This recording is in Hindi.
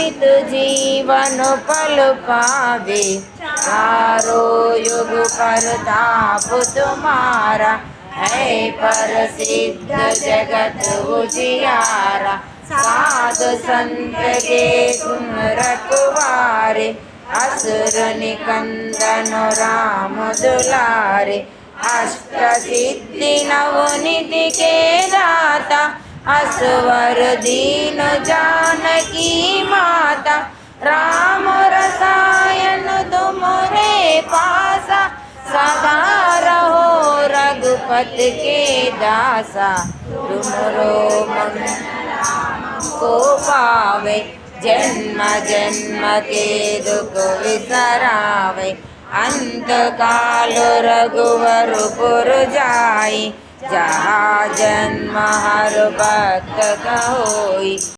अमित जीवन पल पावे। चारों युग परताप तुम्हारा, है प्रसिद्ध जगत उजियारा। साधु संत के तुम रखवारे, असुर निकंदन राम दुलारे। अष्ट सिद्धि नवनिधि के दाता, असवर दीन जानकी माता। राम रसायन तुमरे पासा, सदा रहो रघुपति के दासा। तुमरो मन को पावे, जन्म जन्म के दुख विसरावे। अंत काल रघुवर पुर जाई, जहाँ जन्म हर भक्त का होई।